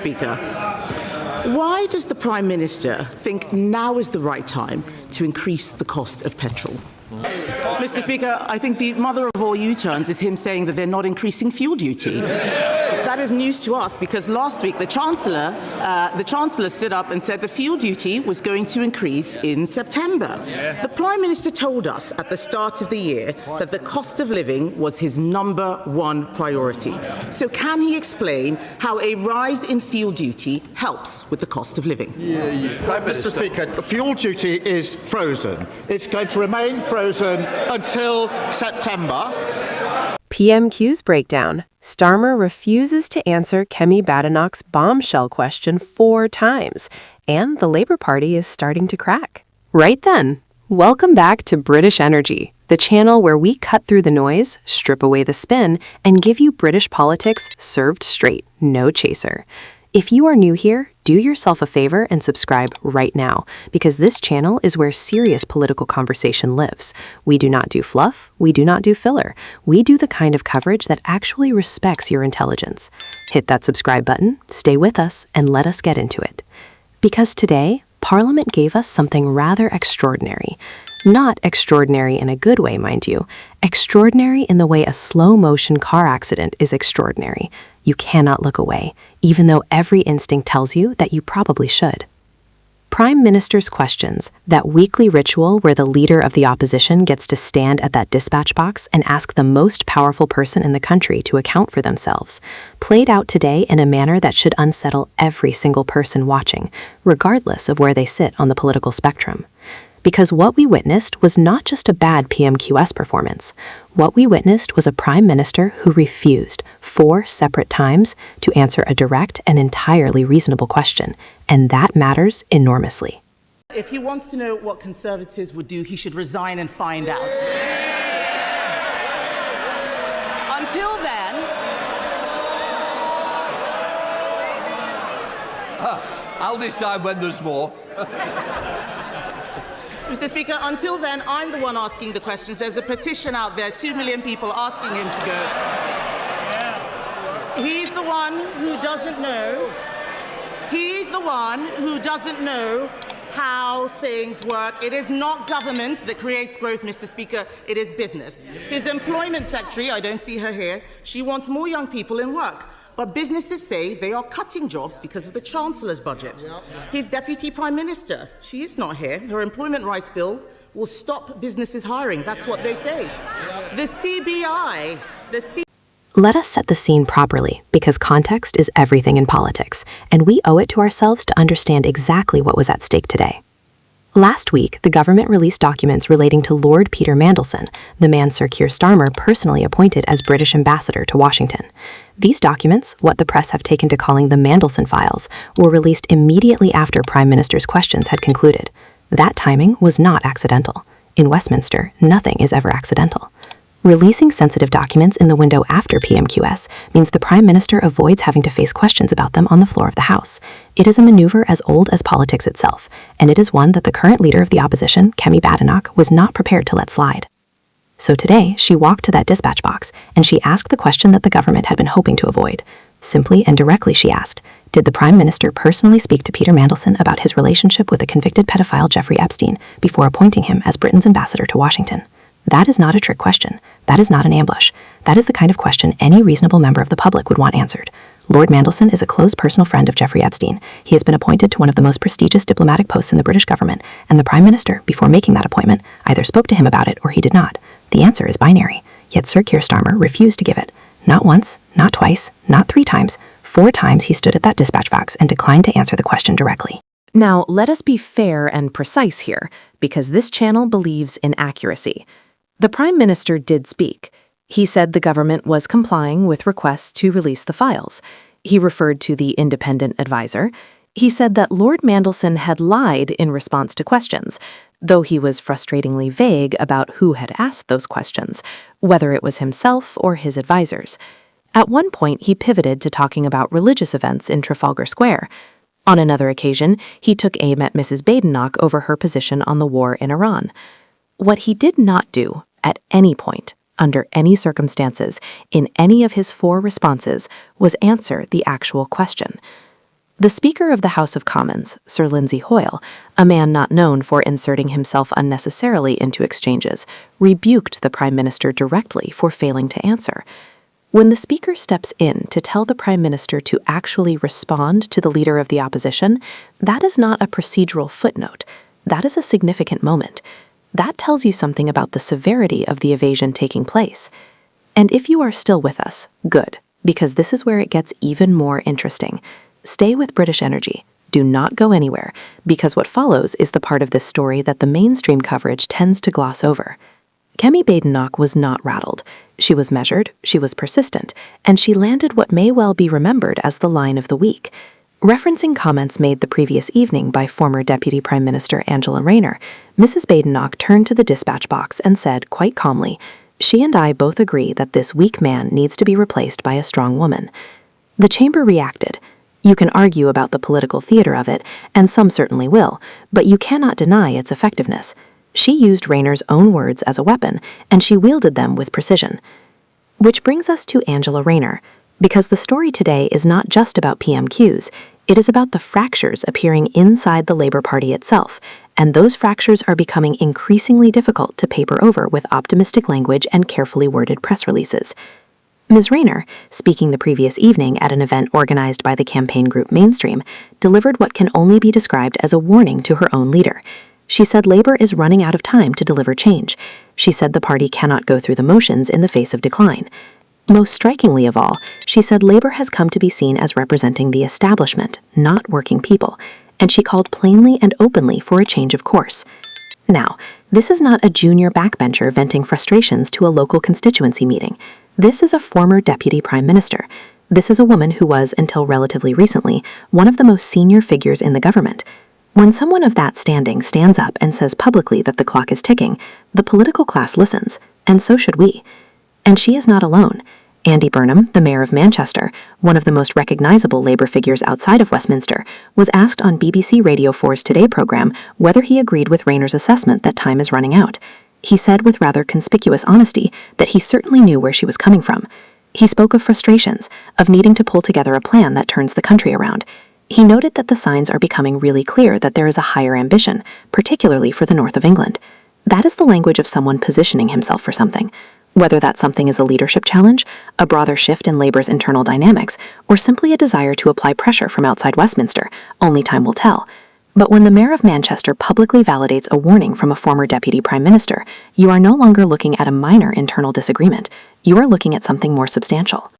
Speaker. Why does the Prime Minister think now is the right time to increase the cost of petrol? Mr. Speaker, I think the mother of all U-turns is him saying that they're not increasing fuel duty. That is news to us because last week the Chancellor stood up and said the fuel duty was going to increase in September. The Prime Minister told us at the start of the year that the cost of living was his #1 priority. So can he explain how a rise in fuel duty helps with the cost of living? Mr. Speaker, fuel duty is frozen. It's going to remain frozen until September. PMQ's breakdown. Starmer refuses to answer Kemi Badenoch's bombshell question 4 times, and the Labour Party is starting to crack. Right then, welcome back to British Energy, the channel where we cut through the noise, strip away the spin, and give you British politics served straight, no chaser. If you are new here, do yourself a favor and subscribe right now, because this channel is where serious political conversation lives. We do not do fluff, we do not do filler. We do the kind of coverage that actually respects your intelligence. Hit that subscribe button, stay with us, and let us get into it. Because today, Parliament gave us something rather extraordinary. Not extraordinary in a good way, mind you. Extraordinary in the way a slow-motion car accident is extraordinary. You cannot look away, even though every instinct tells you that you probably should. Prime Minister's questions, that weekly ritual where the leader of the opposition gets to stand at that dispatch box and ask the most powerful person in the country to account for themselves, played out today in a manner that should unsettle every single person watching, regardless of where they sit on the political spectrum. Because what we witnessed was not just a bad PMQS performance. What we witnessed was a Prime Minister who refused 4 separate times to answer a direct and entirely reasonable question, and that matters enormously. If he wants to know what Conservatives would do, he should resign and find out. Until then... I'll decide when there's more. Mr. Speaker, until then, I'm the one asking the questions. There's a petition out there, 2 million people asking him to go. He's the one who doesn't know. He's the one who doesn't know how things work. It is not government that creates growth, Mr. Speaker. It is business. His employment secretary, I don't see her here, she wants more young people in work. But businesses say they are cutting jobs because of the Chancellor's budget. His Deputy Prime Minister, she is not here. Her employment rights bill will stop businesses hiring. That's what they say. The CBI, Let us set the scene properly, because context is everything in politics, and we owe it to ourselves to understand exactly what was at stake today. Last week, the government released documents relating to Lord Peter Mandelson, the man Sir Keir Starmer personally appointed as British ambassador to Washington. These documents, what the press have taken to calling the Mandelson files, were released immediately after Prime Minister's questions had concluded. That timing was not accidental. In Westminster, nothing is ever accidental. Releasing sensitive documents in the window after PMQS means the Prime Minister avoids having to face questions about them on the floor of the House. It is a maneuver as old as politics itself, and it is one that the current leader of the opposition, Kemi Badenoch, was not prepared to let slide. So today, she walked to that dispatch box, and she asked the question that the government had been hoping to avoid. Simply and directly she asked, did the Prime Minister personally speak to Peter Mandelson about his relationship with the convicted pedophile Jeffrey Epstein before appointing him as Britain's ambassador to Washington? That is not a trick question. That is not an ambush. That is the kind of question any reasonable member of the public would want answered. Lord Mandelson is a close personal friend of Jeffrey Epstein. He has been appointed to one of the most prestigious diplomatic posts in the British government, and the Prime Minister, before making that appointment, either spoke to him about it or he did not. The answer is binary, yet Sir Keir Starmer refused to give it. Not once, not twice, not 3 times. 4 times he stood at that dispatch box and declined to answer the question directly. Now, let us be fair and precise here, because this channel believes in accuracy. The Prime Minister did speak. He said the government was complying with requests to release the files. He referred to the independent advisor. He said that Lord Mandelson had lied in response to questions, though he was frustratingly vague about who had asked those questions, whether it was himself or his advisors. At one point, he pivoted to talking about religious events in Trafalgar Square. On another occasion, he took aim at Mrs. Badenoch over her position on the war in Iran. What he did not do, at any point, under any circumstances, in any of his 4 responses, was answer the actual question. The Speaker of the House of Commons, Sir Lindsay Hoyle, a man not known for inserting himself unnecessarily into exchanges, rebuked the Prime Minister directly for failing to answer. When the Speaker steps in to tell the Prime Minister to actually respond to the Leader of the Opposition, that is not a procedural footnote. That is a significant moment. That tells you something about the severity of the evasion taking place. And if you are still with us, good, because this is where it gets even more interesting. Stay with British Energy. Do not go anywhere, because what follows is the part of this story that the mainstream coverage tends to gloss over. Kemi Badenoch was not rattled. She was measured, she was persistent, and she landed what may well be remembered as the line of the week. Referencing comments made the previous evening by former Deputy Prime Minister Angela Rayner, Mrs. Badenoch turned to the dispatch box and said, quite calmly, "She and I both agree that this weak man needs to be replaced by a strong woman." The chamber reacted. You can argue about the political theater of it, and some certainly will, but you cannot deny its effectiveness. She used Rayner's own words as a weapon, and she wielded them with precision. Which brings us to Angela Rayner, because the story today is not just about PMQs, it is about the fractures appearing inside the Labour Party itself, and those fractures are becoming increasingly difficult to paper over with optimistic language and carefully worded press releases. Ms. Rayner, speaking the previous evening at an event organized by the campaign group Mainstream, delivered what can only be described as a warning to her own leader. She said Labour is running out of time to deliver change. She said the party cannot go through the motions in the face of decline. Most strikingly of all, she said Labour has come to be seen as representing the establishment, not working people, and she called plainly and openly for a change of course. Now, this is not a junior backbencher venting frustrations to a local constituency meeting. This is a former Deputy Prime Minister. This is a woman who was, until relatively recently, one of the most senior figures in the government. When someone of that standing stands up and says publicly that the clock is ticking, the political class listens, and so should we. And she is not alone. Andy Burnham, the Mayor of Manchester, one of the most recognizable Labour figures outside of Westminster, was asked on BBC Radio 4's Today programme whether he agreed with Rayner's assessment that time is running out. He said with rather conspicuous honesty that he certainly knew where she was coming from. He spoke of frustrations, of needing to pull together a plan that turns the country around. He noted that the signs are becoming really clear that there is a higher ambition, particularly for the north of England. That is the language of someone positioning himself for something. Whether that something is a leadership challenge, a broader shift in Labour's internal dynamics, or simply a desire to apply pressure from outside Westminster, only time will tell. But when the Mayor of Manchester publicly validates a warning from a former Deputy Prime Minister, you are no longer looking at a minor internal disagreement. You are looking at something more substantial.